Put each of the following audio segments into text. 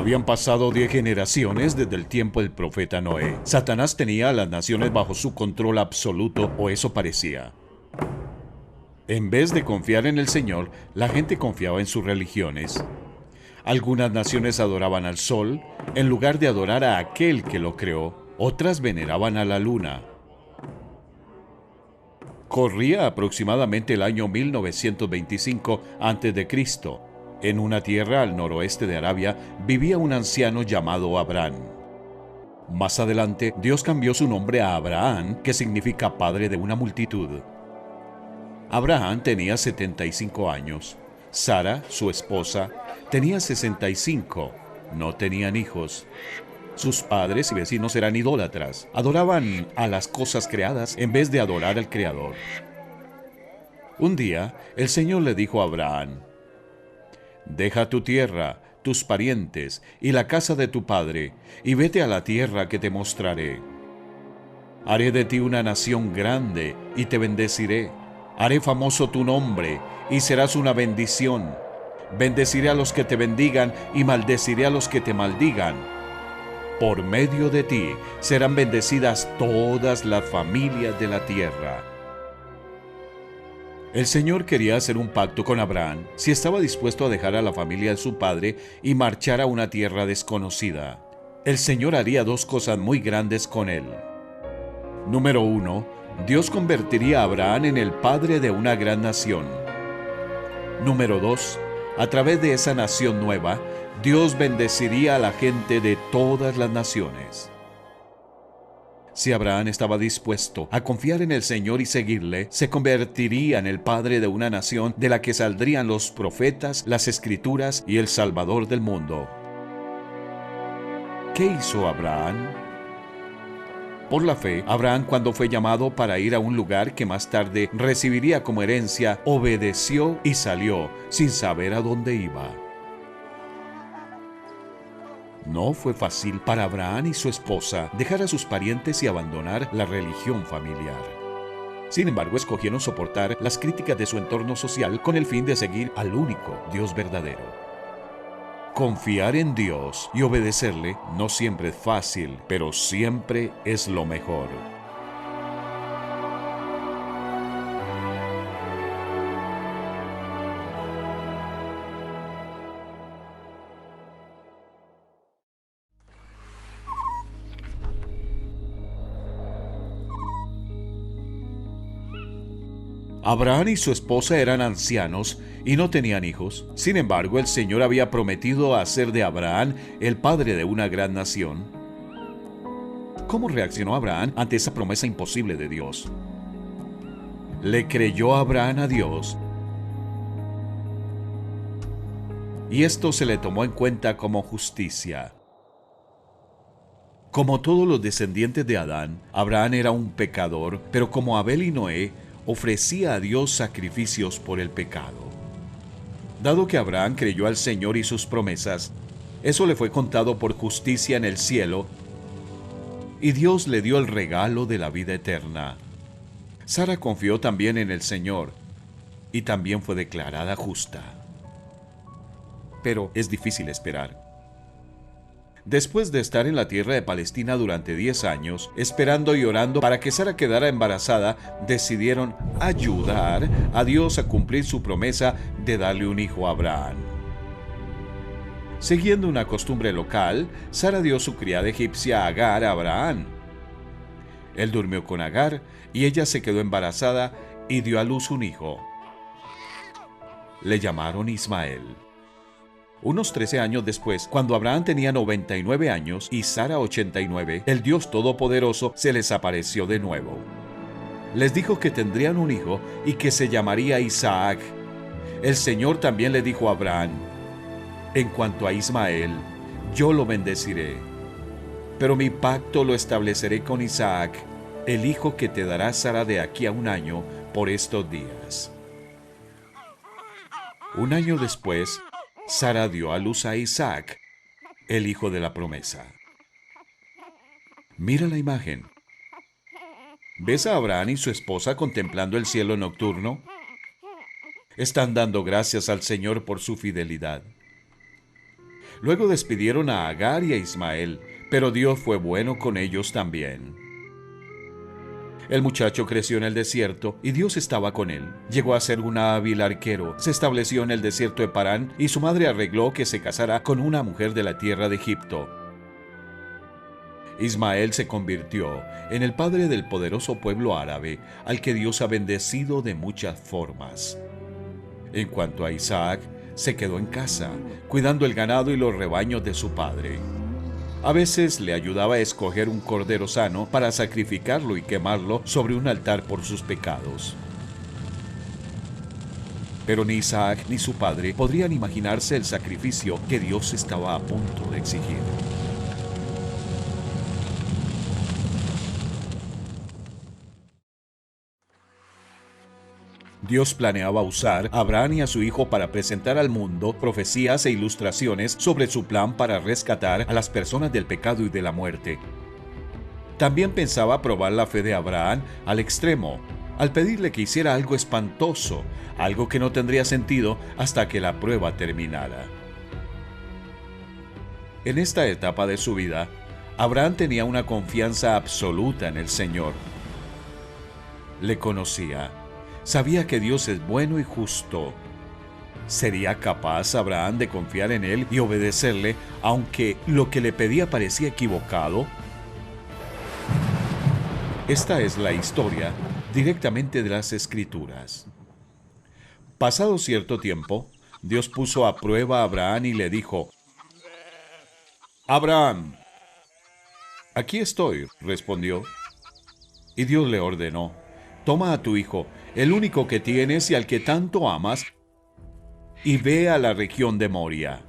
Habían pasado 10 generaciones desde el tiempo del profeta Noé. Satanás tenía a las naciones bajo su control absoluto, o eso parecía. En vez de confiar en el Señor, la gente confiaba en sus religiones. Algunas naciones adoraban al sol, en lugar de adorar a aquel que lo creó. Otras veneraban a la luna. Corría aproximadamente el año 1925 a.C. En una tierra al noroeste de Arabia vivía un anciano llamado Abraham. Más adelante, Dios cambió su nombre a Abraham, que significa padre de una multitud. Abraham tenía 75 años. Sara, su esposa, tenía 65. No tenían hijos. Sus padres y vecinos eran idólatras. Adoraban a las cosas creadas en vez de adorar al Creador. Un día, el Señor le dijo a Abraham: «Deja tu tierra, tus parientes y la casa de tu padre, y vete a la tierra que te mostraré. Haré de ti una nación grande y te bendeciré. Haré famoso tu nombre y serás una bendición. Bendeciré a los que te bendigan y maldeciré a los que te maldigan. Por medio de ti serán bendecidas todas las familias de la tierra». El Señor quería hacer un pacto con Abraham si estaba dispuesto a dejar a la familia de su padre y marchar a una tierra desconocida. El Señor haría dos cosas muy grandes con él. Número 1. Dios convertiría a Abraham en el padre de una gran nación. Número 2. A través de esa nación nueva, Dios bendeciría a la gente de todas las naciones. Si Abraham estaba dispuesto a confiar en el Señor y seguirle, se convertiría en el padre de una nación de la que saldrían los profetas, las escrituras y el Salvador del mundo. ¿Qué hizo Abraham? Por la fe, Abraham, cuando fue llamado para ir a un lugar que más tarde recibiría como herencia, obedeció y salió sin saber a dónde iba. No fue fácil para Abraham y su esposa dejar a sus parientes y abandonar la religión familiar. Sin embargo, escogieron soportar las críticas de su entorno social con el fin de seguir al único Dios verdadero. Confiar en Dios y obedecerle no siempre es fácil, pero siempre es lo mejor. Abraham y su esposa eran ancianos y no tenían hijos. Sin embargo, el Señor había prometido hacer de Abraham el padre de una gran nación. ¿Cómo reaccionó Abraham ante esa promesa imposible de Dios? Le creyó Abraham a Dios, y esto se le tomó en cuenta como justicia. Como todos los descendientes de Adán, Abraham era un pecador, pero como Abel y Noé, ofrecía a Dios sacrificios por el pecado. Dado que Abraham creyó al Señor y sus promesas, eso le fue contado por justicia en el cielo, y Dios le dio el regalo de la vida eterna. Sara confió también en el Señor, y también fue declarada justa. Pero es difícil esperar. Después de estar en la tierra de Palestina durante 10 años, esperando y orando para que Sara quedara embarazada, decidieron ayudar a Dios a cumplir su promesa de darle un hijo a Abraham. Siguiendo una costumbre local, Sara dio su criada egipcia Agar a Abraham. Él durmió con Agar y ella se quedó embarazada y dio a luz un hijo. Le llamaron Ismael. Unos 13 años después, cuando Abraham tenía 99 años y Sara 89, el Dios Todopoderoso se les apareció de nuevo. Les dijo que tendrían un hijo y que se llamaría Isaac. El Señor también le dijo a Abraham: «En cuanto a Ismael, yo lo bendeciré, pero mi pacto lo estableceré con Isaac, el hijo que te dará Sara de aquí a un año por estos días». Un año después, Sara dio a luz a Isaac, el hijo de la promesa. Mira la imagen. ¿Ves a Abraham y su esposa contemplando el cielo nocturno? Están dando gracias al Señor por su fidelidad. Luego despidieron a Agar y a Ismael, pero Dios fue bueno con ellos también. El muchacho creció en el desierto y Dios estaba con él. Llegó a ser un hábil arquero, se estableció en el desierto de Parán y su madre arregló que se casara con una mujer de la tierra de Egipto. Ismael se convirtió en el padre del poderoso pueblo árabe, al que Dios ha bendecido de muchas formas. En cuanto a Isaac, se quedó en casa, cuidando el ganado y los rebaños de su padre. A veces le ayudaba a escoger un cordero sano para sacrificarlo y quemarlo sobre un altar por sus pecados. Pero ni Isaac ni su padre podrían imaginarse el sacrificio que Dios estaba a punto de exigir. Dios planeaba usar a Abraham y a su hijo para presentar al mundo profecías e ilustraciones sobre su plan para rescatar a las personas del pecado y de la muerte. También pensaba probar la fe de Abraham al extremo, al pedirle que hiciera algo espantoso, algo que no tendría sentido hasta que la prueba terminara. En esta etapa de su vida, Abraham tenía una confianza absoluta en el Señor. Le conocía. Sabía que Dios es bueno y justo. ¿Sería capaz Abraham de confiar en Él y obedecerle, aunque lo que le pedía parecía equivocado? Esta es la historia directamente de las Escrituras. Pasado cierto tiempo, Dios puso a prueba a Abraham y le dijo: «Abraham». «Aquí estoy», respondió. Y Dios le ordenó: «Toma a tu hijo, el único que tienes y al que tanto amas, y ve a la región de Moria.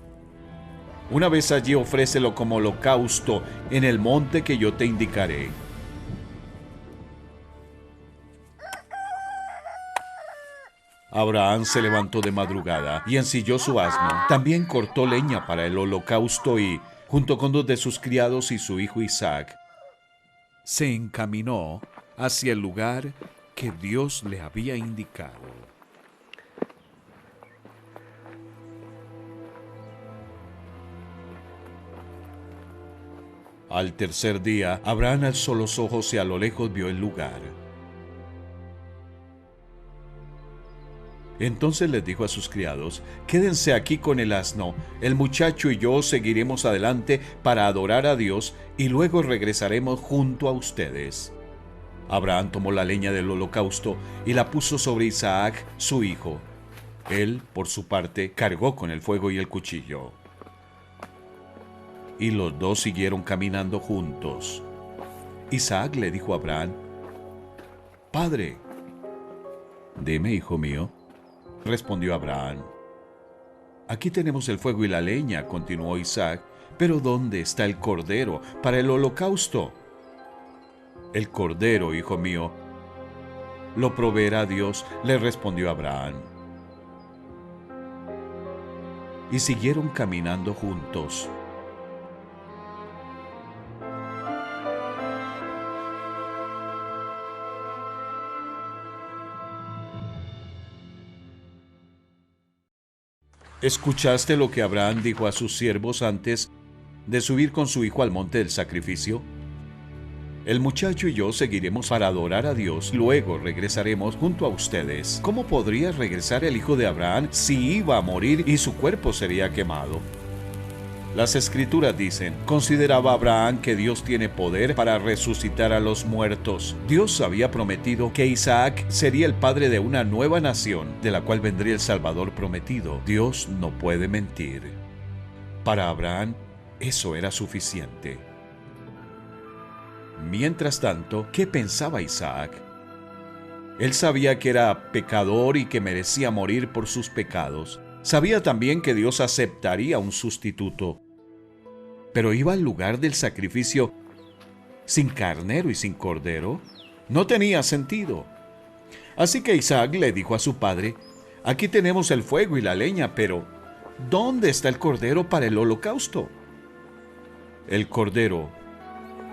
Una vez allí ofrécelo como holocausto en el monte que yo te indicaré». Abraham se levantó de madrugada y ensilló su asno. También cortó leña para el holocausto y, junto con 2 de sus criados y su hijo Isaac, se encaminó hacia el lugar que Dios le había indicado. Al tercer día, Abraham alzó los ojos y a lo lejos vio el lugar. Entonces les dijo a sus criados: «Quédense aquí con el asno, el muchacho y yo seguiremos adelante para adorar a Dios y luego regresaremos junto a ustedes». Abraham tomó la leña del holocausto y la puso sobre Isaac, su hijo. Él, por su parte, cargó con el fuego y el cuchillo. Y los dos siguieron caminando juntos. Isaac le dijo a Abraham: «Padre». «Dime, hijo mío», respondió Abraham. «Aquí tenemos el fuego y la leña», continuó Isaac, «pero ¿dónde está el cordero para el holocausto?». «El cordero, hijo mío, lo proveerá Dios», le respondió Abraham. Y siguieron caminando juntos. ¿Escuchaste lo que Abraham dijo a sus siervos antes de subir con su hijo al monte del sacrificio? «El muchacho y yo seguiremos para adorar a Dios, luego regresaremos junto a ustedes». ¿Cómo podría regresar el hijo de Abraham si iba a morir y su cuerpo sería quemado? Las Escrituras dicen: «Consideraba Abraham que Dios tiene poder para resucitar a los muertos». Dios había prometido que Isaac sería el padre de una nueva nación, de la cual vendría el Salvador prometido. Dios no puede mentir. Para Abraham, eso era suficiente. Mientras tanto, ¿qué pensaba Isaac? Él sabía que era pecador y que merecía morir por sus pecados. Sabía también que Dios aceptaría un sustituto. Pero iba al lugar del sacrificio sin carnero y sin cordero. No tenía sentido. Así que Isaac le dijo a su padre: «Aquí tenemos el fuego y la leña, pero ¿dónde está el cordero para el holocausto?». «El cordero,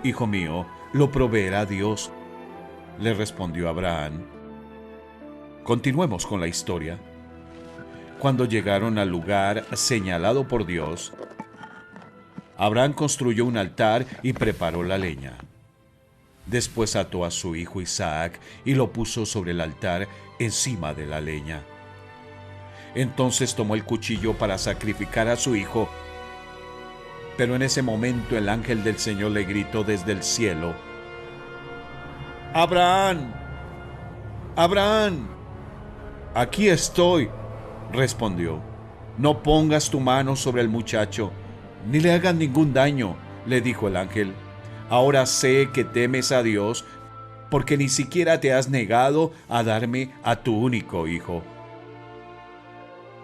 hijo mío, lo proveerá Dios», le respondió Abraham. Continuemos con la historia. Cuando llegaron al lugar señalado por Dios, Abraham construyó un altar y preparó la leña. Después ató a su hijo Isaac y lo puso sobre el altar encima de la leña. Entonces tomó el cuchillo para sacrificar a su hijo, pero en ese momento el ángel del Señor le gritó desde el cielo: «¡Abraham! ¡Abraham!». «Aquí estoy», respondió. «No pongas tu mano sobre el muchacho, ni le hagas ningún daño», le dijo el ángel. «Ahora sé que temes a Dios, porque ni siquiera te has negado a darme a tu único hijo».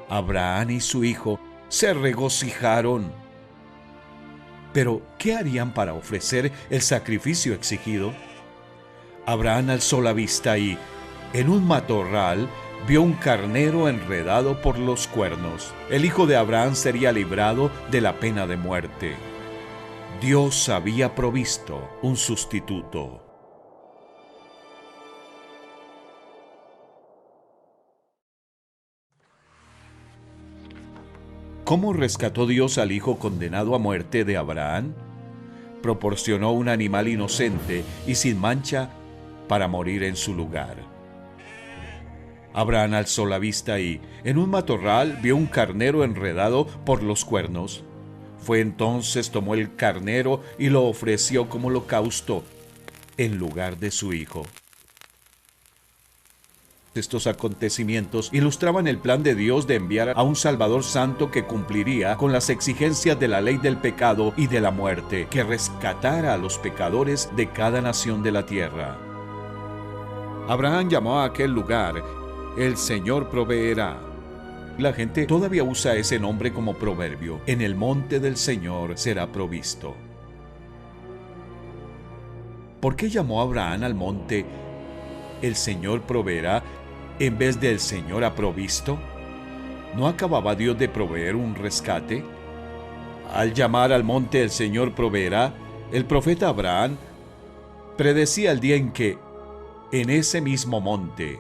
Abraham y su hijo se regocijaron. Pero, ¿qué harían para ofrecer el sacrificio exigido? Abraham alzó la vista y, en un matorral, vio un carnero enredado por los cuernos. El hijo de Abraham sería librado de la pena de muerte. Dios había provisto un sustituto. ¿Cómo rescató Dios al hijo condenado a muerte de Abraham? Proporcionó un animal inocente y sin mancha para morir en su lugar. Abraham alzó la vista y, en un matorral, vio un carnero enredado por los cuernos. Fue entonces tomó el carnero y lo ofreció como holocausto en lugar de su hijo. Estos acontecimientos ilustraban el plan de Dios de enviar a un Salvador santo que cumpliría con las exigencias de la ley del pecado y de la muerte, que rescatara a los pecadores de cada nación de la tierra. Abraham llamó a aquel lugar «El Señor proveerá». La gente todavía usa ese nombre como proverbio: «En el monte del Señor será provisto». ¿Por qué llamó Abraham al monte «El Señor proveerá» en vez de «El Señor ha provisto»? ¿No acababa Dios de proveer un rescate? Al llamar al monte «El Señor proveerá», el profeta Abraham predecía el día en que, en ese mismo monte,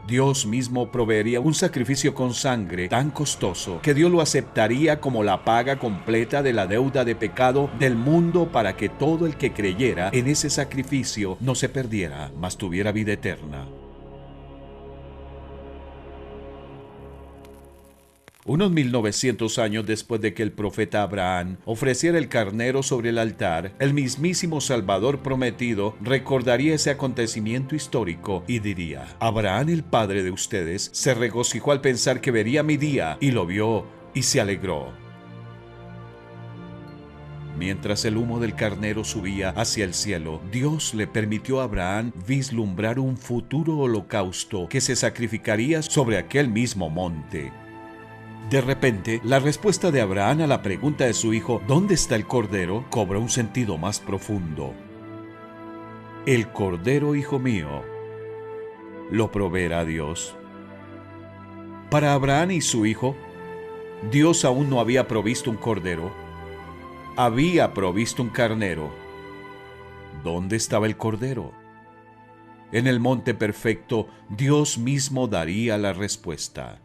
Dios mismo proveería un sacrificio con sangre tan costoso que Dios lo aceptaría como la paga completa de la deuda de pecado del mundo, para que todo el que creyera en ese sacrificio no se perdiera, mas tuviera vida eterna. Unos 1900 años después de que el profeta Abraham ofreciera el carnero sobre el altar, el mismísimo Salvador prometido recordaría ese acontecimiento histórico y diría: «Abraham, el padre de ustedes, se regocijó al pensar que vería mi día, y lo vio y se alegró». Mientras el humo del carnero subía hacia el cielo, Dios le permitió a Abraham vislumbrar un futuro holocausto que se sacrificaría sobre aquel mismo monte. De repente, la respuesta de Abraham a la pregunta de su hijo «¿Dónde está el cordero?», cobró un sentido más profundo. El cordero, hijo mío, lo proveerá Dios. Para Abraham y su hijo, Dios aún no había provisto un cordero, había provisto un carnero. ¿Dónde estaba el cordero? En el monte perfecto, Dios mismo daría la respuesta.